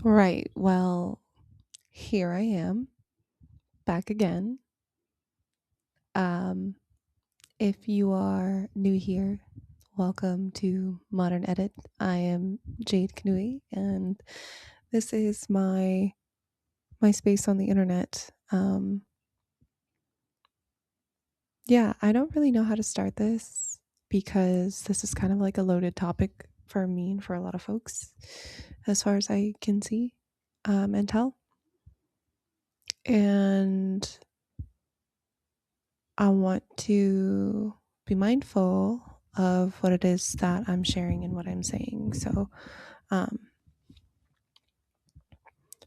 Right. Well, here I am back again. Um, if you are new here, welcome to Modern Edit. I am Jade Kanui, and this is my space on the internet. Yeah, I don't really know how to start this because this is kind of like a loaded topic for me and for a lot of folks, as far as I can see and tell. And I want to be mindful of what it is that I'm sharing and what I'm saying. So, um,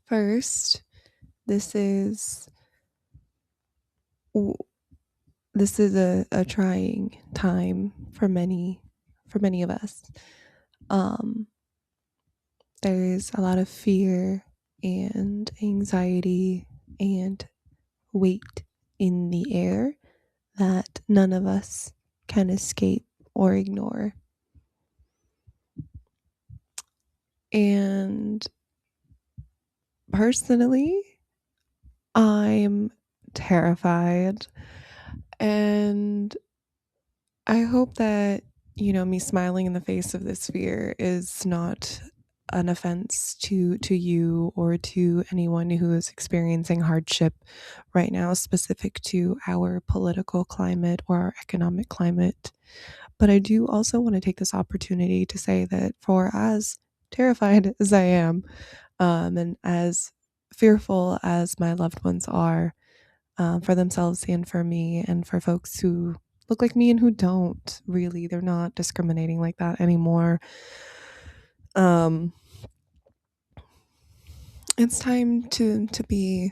first, this is this is a trying time for many of us. Um, there's a lot of fear and anxiety and weight in the air that none of us can escape or ignore. And personally, I'm terrified. And I hope that, me smiling in the face of this fear is not an offense to you or to anyone who is experiencing hardship right now, specific to our political climate or our economic climate. But I do also want to take this opportunity to say that for as terrified as I am, and as fearful as my loved ones are, for themselves and for me, and for folks who look like me and who don't really, they're not discriminating like that anymore. Um, it's time to be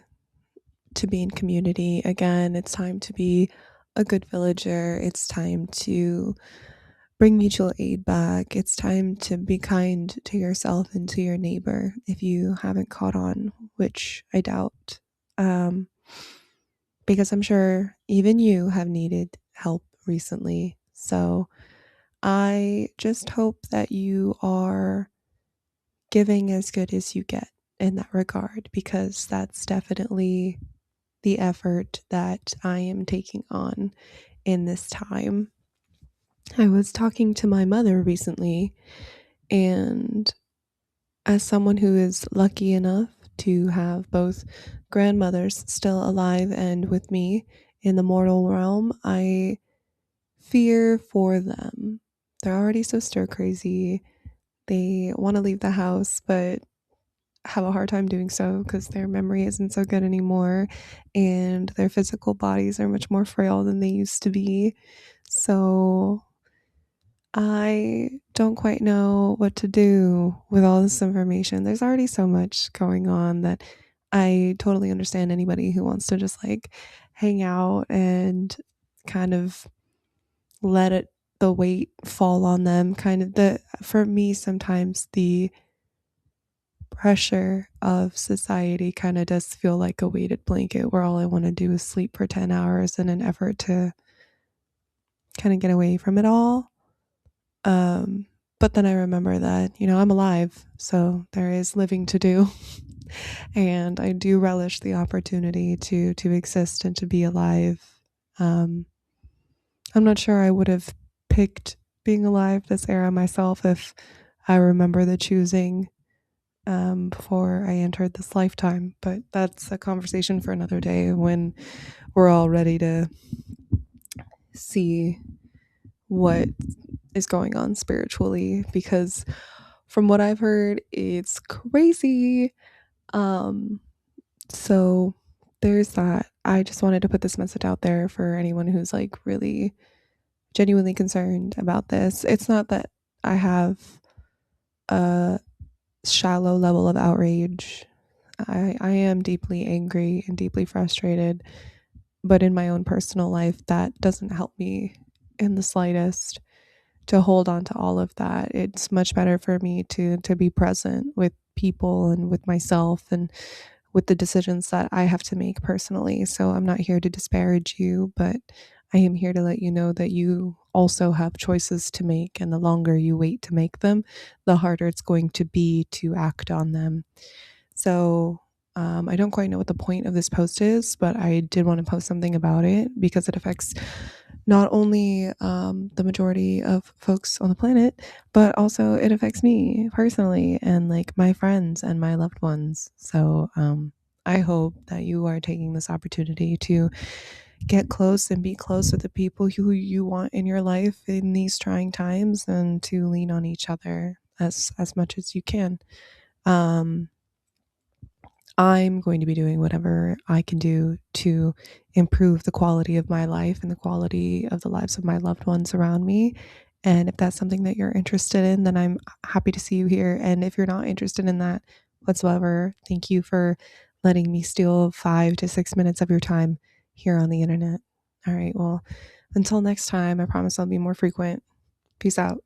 in community again. It's time to be a good villager. It's time to bring mutual aid back. It's time to be kind to yourself and to your neighbor if you haven't caught on, which I doubt. Um, because I'm sure even you have needed help recently. So I just hope that you are giving as good as you get in that regard, because that's definitely the effort that I am taking on in this time. I was talking to my mother recently, and as someone who is lucky enough to have both grandmothers still alive and with me in the mortal realm, I fear for them. They're already so stir crazy. They want to leave the house, but have a hard time doing so because their memory isn't so good anymore and their physical bodies are much more frail than they used to be. So I don't quite know what to do with all this information. There's already so much going on that I totally understand anybody who wants to just like hang out and kind of let it the weight fall on them. Kind of the for me sometimes the pressure of society kind of does feel like a weighted blanket where all I want to do is sleep for 10 hours in an effort to kind of get away from it all. Um, but then I remember that, I'm alive, so there is living to do. And I do relish the opportunity to exist and to be alive. Um, I'm not sure I would have picked being alive this era myself if I remember the choosing before I entered this lifetime. But that's a conversation for another day when we're all ready to see what is going on spiritually, because from what I've heard, it's crazy. Um, so there's that. I just wanted to put this message out there for anyone who's like really genuinely concerned about this. It's not that I have a shallow level of outrage. I am deeply angry and deeply frustrated, but in my own personal life, that doesn't help me in the slightest to hold on to all of that. It's much better for me to be present with people and with myself and with the decisions that I have to make personally. So I'm not here to disparage you, but I am here to let you know that you also have choices to make, and the longer you wait to make them, the harder it's going to be to act on them. So I don't quite know what the point of this post is, but I did want to post something about it because it affects not only the majority of folks on the planet, but also it affects me personally and like my friends and my loved ones. So I hope that you are taking this opportunity to get close and be close with the people who you want in your life in these trying times and to lean on each other as much as you can. Um, I'm going to be doing whatever I can do to improve the quality of my life and the quality of the lives of my loved ones around me. And if that's something that you're interested in, then I'm happy to see you here. And if you're not interested in that whatsoever, thank you for letting me steal 5 to 6 minutes of your time here on the internet. All right. Well, until next time, I promise I'll be more frequent. Peace out.